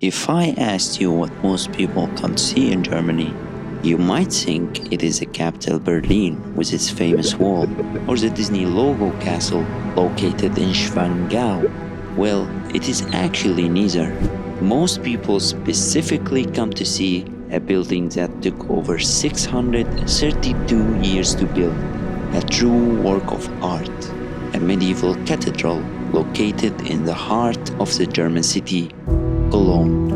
If I asked you what most people come to see in Germany, you might think it is the capital Berlin with its famous wall, or the Disney logo castle located in Schwangau. Well, it is actually neither. Most people specifically come to see a building that took over 632 years to build, a true work of art, a medieval cathedral located in the heart of the German city, Cologne.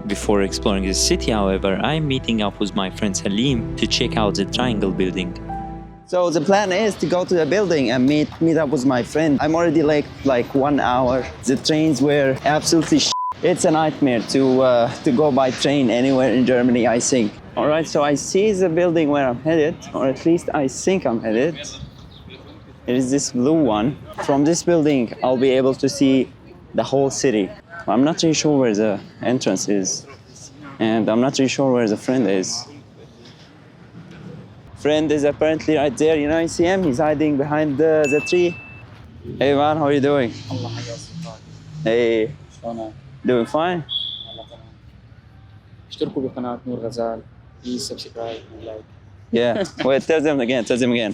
Before exploring the city, however, I'm meeting up with my friend Salim to check out the Triangle building. So the plan is to go to the building and meet up with my friend. I'm already late like 1 hour. The trains were absolutely It's a nightmare to go by train anywhere in Germany, I think. All right, so I see the building where I'm headed, or at least I think I'm headed. It is this blue one. From this building, I'll be able to see the whole city. I'm not really sure where the entrance is, and I'm not really sure where the friend is. Friend is apparently right there. You know, you see him? He's hiding behind the tree. Hey man, how are you doing? Hey. Doing fine? اشتركوا بقناة نور غزال. Please subscribe and like. Yeah. Wait, tell them again.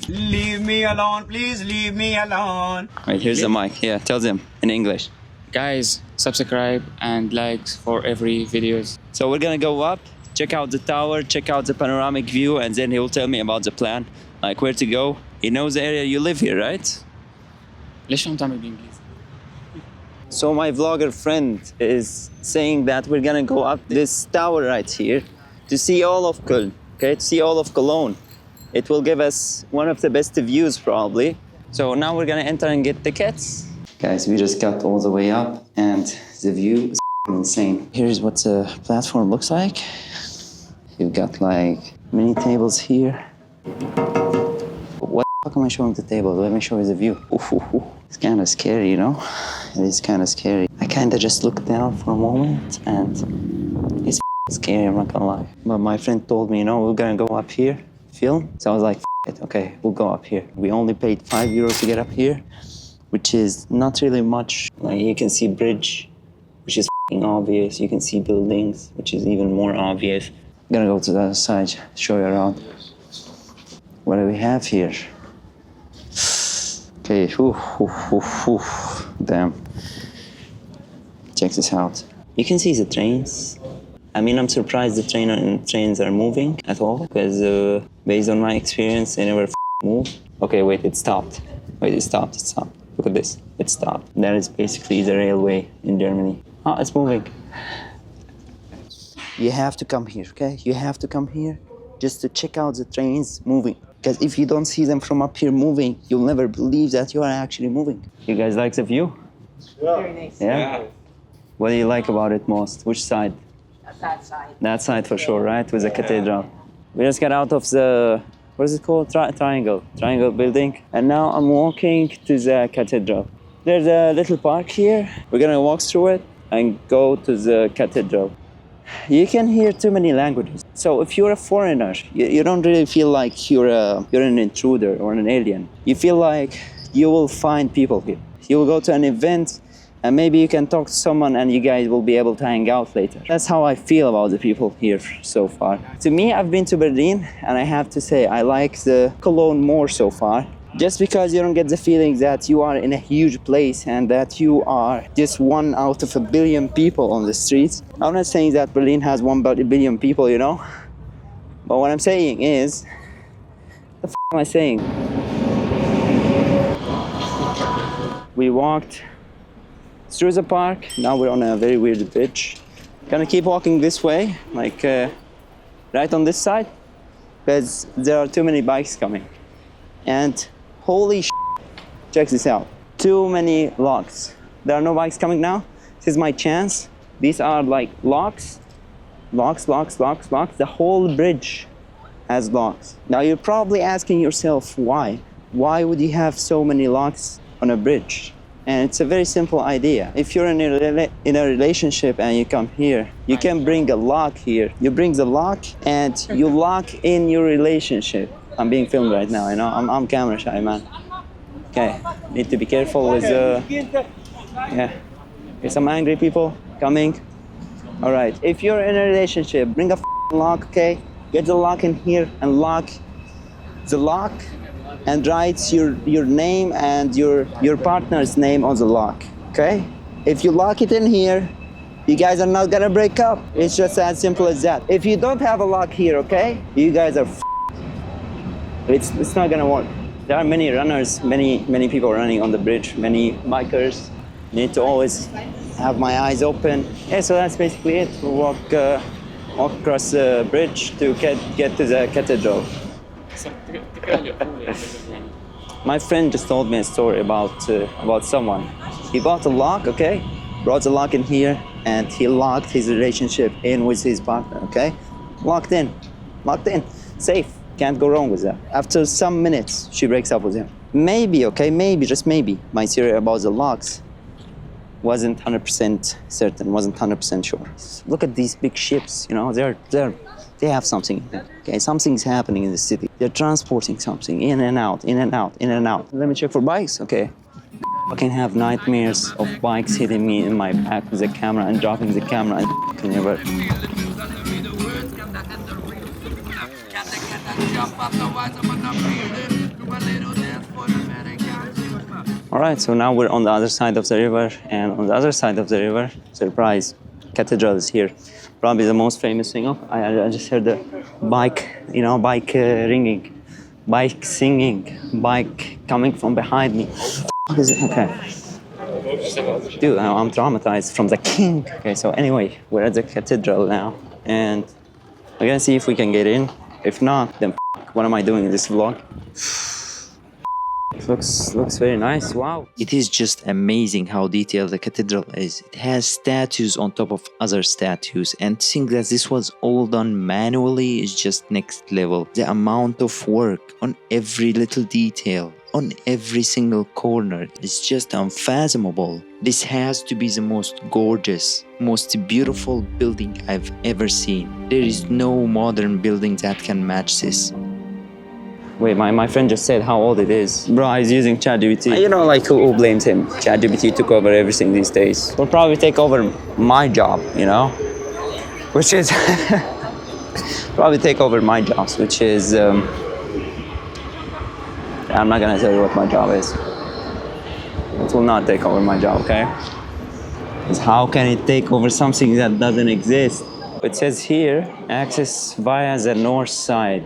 Leave me alone, please leave me alone. Wait, here's the mic. Yeah, tell them in English. Guys, subscribe and likes for every videos. So we're gonna go up, check out the tower, check out the panoramic view, and then he will tell me about the plan, like where to go. He knows the area. You live here, right? ليش عم تعمل بالإنجليزي؟ So my vlogger friend is saying that we're gonna go up this tower right here to see all of Köln, okay? To see all of Cologne. It will give us one of the best views probably. So now we're gonna enter and get tickets. Guys, we just got all the way up and the view is insane. Here's what the platform looks like. You've got like many tables here. What the fuck am I showing the table? Let me show you the view. Ooh. It's kind of scary, you know? It is kind of scary. I kind of just looked down for a moment and it's scary, I'm not gonna lie. But my friend told me, you know, we're gonna go up here, film. So I was like, it, okay, we'll go up here. We only paid €5 to get up here, which is not really much. Like you can see bridge, which is obvious. You can see buildings, which is even more obvious. I'm gonna go to the other side, show you around. What do we have here? Okay, damn. Check this out. You can see the trains. I mean, I'm surprised the trains are moving at all, because based on my experience, they never move. Okay, wait, it stopped. Wait, it stopped. Look at this, it stopped. That is basically the railway in Germany. Oh, it's moving. You have to come here, okay? You have to come here just to check out the trains moving. Because if you don't see them from up here moving, you'll never believe that you are actually moving. You guys like the view? Yeah. Very nice. Yeah? What do you like about it most? Which side? That side. That side for sure, right? With the cathedral. We just got out of the, what is it called? Triangle building. And now I'm walking to the cathedral. There's a little park here. We're gonna walk through it and go to the cathedral. You can hear too many languages. So if you're a foreigner, you don't really feel like you're an intruder or an alien. You feel like you will find people here. You will go to an event and maybe you can talk to someone and you guys will be able to hang out later. That's how I feel about the people here so far. To me, I've been to Berlin and I have to say I like the Cologne more so far. Just because you don't get the feeling that you are in a huge place and that you are just one out of a billion people on the streets. I'm not saying that Berlin has 1 billion people, you know? But what I'm saying is, what the f am I saying? We walked through the park. Now we're on a very weird bridge. Gonna keep walking this way, like right on this side, because there are too many bikes coming. And holy shit, check this out. Too many locks. There are no bikes coming now. This is my chance. These are like locks. Locks. The whole bridge has locks. Now you're probably asking yourself why? Why would you have so many locks on a bridge? And it's a very simple idea. If you're in a relationship and you come here, you can bring a lock here. You bring the lock and you lock in your relationship. I'm being filmed right now, you know? I'm camera shy, man. Okay, need to be careful with yeah. There's some angry people. Coming? All right. If you're in a relationship, bring a lock, okay? Get the lock in here and lock the lock and write your name and your partner's name on the lock, okay? If you lock it in here, you guys are not gonna break up. It's just as simple as that. If you don't have a lock here, okay? You guys are it's not gonna work. There are many runners, many people running on the bridge, many bikers. Need to always have my eyes open. Yeah, so that's basically it. We'll walk across the bridge to get to the cathedral. My friend just told me a story about someone. He bought a lock, okay? Brought the lock in here, and he locked his relationship in with his partner, okay? Locked in, safe. Can't go wrong with that. After some minutes, she breaks up with him. Maybe, okay, maybe, just maybe, my theory about the locks wasn't 100% certain, wasn't 100% sure. Look at these big ships, you know, they have something in there, okay? Something's happening in the city. They're transporting something in and out, in and out, in and out. Let me check for bikes, okay? I can have nightmares of bikes hitting me in my back with the camera and dropping the camera and can never. All right, so now we're on the other side of the river, and on the other side of the river, surprise, cathedral is here. Probably the most famous thing. I just heard the bike ringing, bike singing, bike coming from behind me. What is it? Okay. Dude, I'm traumatized from the king. Okay, so anyway, we're at the cathedral now, and we're gonna see if we can get in. If not, then what am I doing in this vlog? Looks very nice. Wow. It is just amazing how detailed the cathedral is. It has statues on top of other statues, and to think that this was all done manually is just next level. The amount of work on every little detail, on every single corner, is just unfathomable. This has to be the most gorgeous, most beautiful building I've ever seen. There is no modern building that can match this. Wait, my friend just said how old it is. Bro, he's using ChatGPT. You know, like, who blames him? ChatGPT took over everything these days. Will probably take over my job, you know? Which is... probably take over my jobs, which is... I'm not gonna tell you what my job is. It will not take over my job, okay? Because how can it take over something that doesn't exist? It says here, access via the north side.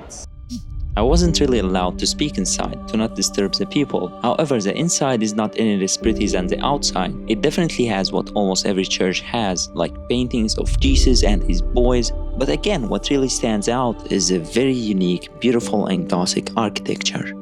I wasn't really allowed to speak inside, to not disturb the people. However, the inside is not any less pretty than the outside. It definitely has what almost every church has, like paintings of Jesus and his boys. But again, what really stands out is a very unique, beautiful and Gothic architecture.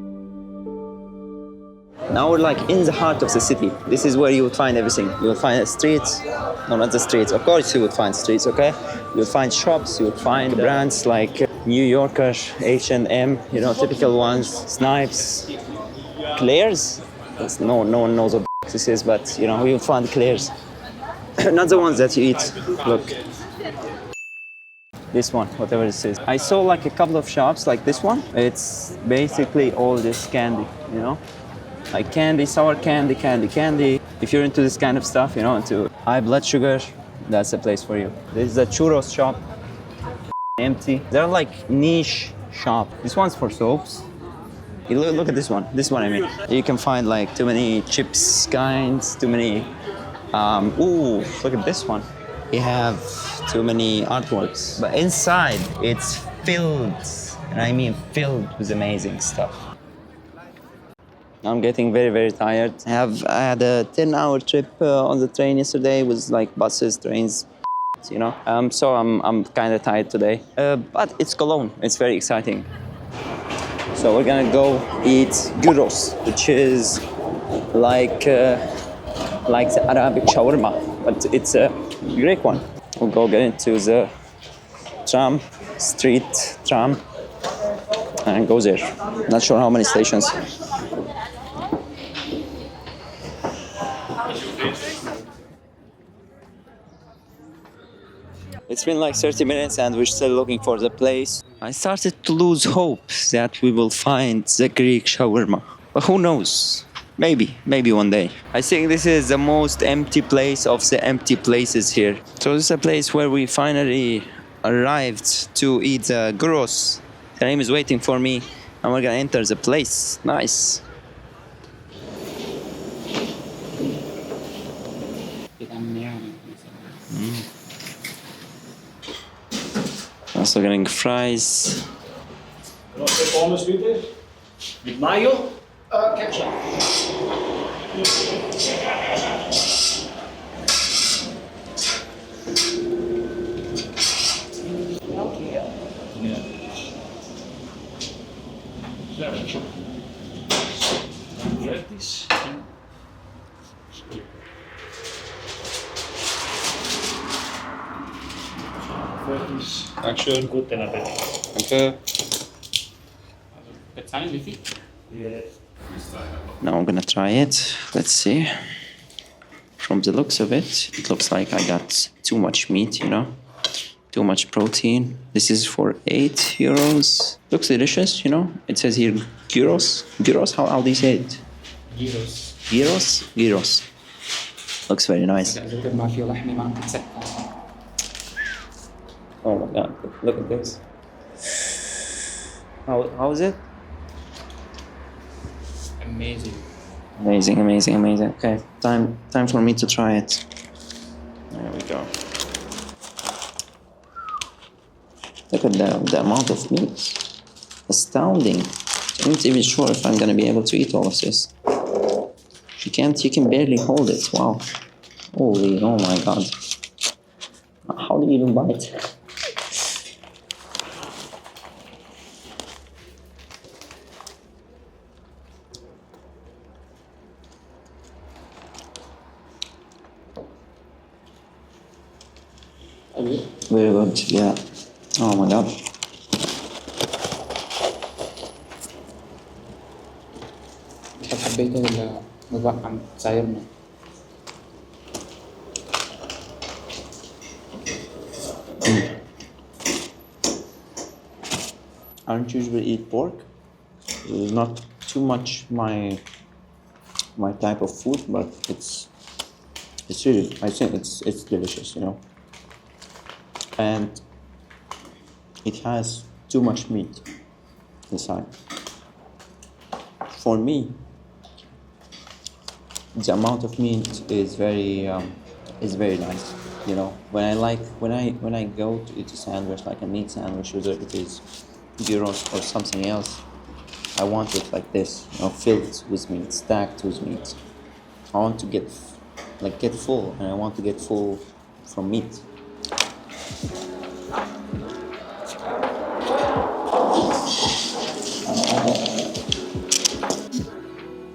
Now we're like in the heart of the city. This is where you would find everything. You will find streets, no, not the streets. Of course you would find streets, okay? You would find shops, you would find brands like New Yorker, H&M, you know, typical ones, Snipes, Claire's. No one knows what this is, but you know, you would find Claire's. Not the ones that you eat. Look. This one, whatever this is. I saw like a couple of shops like this one. It's basically all this candy, you know? Like candy, sour candy, candy. If you're into this kind of stuff, you know, into high blood sugar, that's the place for you. This is a churros shop. Empty. They're like niche shop. This one's for soaps. You look at this one. This one, I mean. You can find like too many chips kinds, too many. Ooh, look at this one. You have too many artworks. But inside, it's filled, and I mean filled with amazing stuff. I'm getting very, very tired. I had a 10-hour trip on the train yesterday with like buses, trains, you know. So I'm kind of tired today. But it's Cologne. It's very exciting. So we're gonna go eat gyros, which is like the Arabic shawarma, but it's a Greek one. We'll go get into the street tram, and go there. Not sure how many stations. It's been like 30 minutes and we're still looking for the place. I started to lose hope that we will find the Greek shawarma. But who knows? Maybe one day. I think this is the most empty place of the empty places here. So this is a place where we finally arrived to eat gyros. The name is waiting for me, and we're gonna enter the place. Nice. Also getting fries. Almost with it? With mayo? Ketchup. Dankeschön. Guten Appetit. Danke. Bezahlen wie viel? Now I'm gonna try it. Let's see. From the looks of it, it looks like I got too much meat, you know? Too much protein. This is for 8 euros. Looks delicious, you know? It says here gyros. Gyros? How do you say it? Gyros. Gyros? Gyros. Looks very nice. ما فيه لحمة ما تتسكر. Oh my god, look at this. How is it? Amazing. Amazing. Okay, time for me to try it. There we go. Look at the amount of meat. Astounding. I'm not even sure if I'm gonna be able to eat all of this. You can barely hold it. Wow. Holy, oh my god. How do you even bite? Very good, yeah. Oh my god. هل حبيته ولا نظام عم تسايرنا؟ I don't usually eat pork. It's not too much my type of food, but it's really, I think it's delicious, you know. And it has too much meat inside. For me, the amount of meat is very nice. You know, when I go to eat a sandwich, like a meat sandwich, whether it is gyros or something else, I want it like this, you know, filled with meat, stacked with meat. I want to get full, and I want to get full from meat.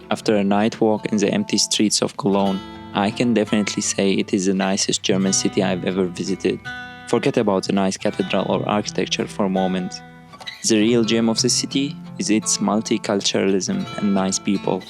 After a night walk in the empty streets of Cologne, I can definitely say it is the nicest German city I've ever visited. Forget about the nice cathedral or architecture for a moment. The real gem of the city is its multiculturalism and nice people.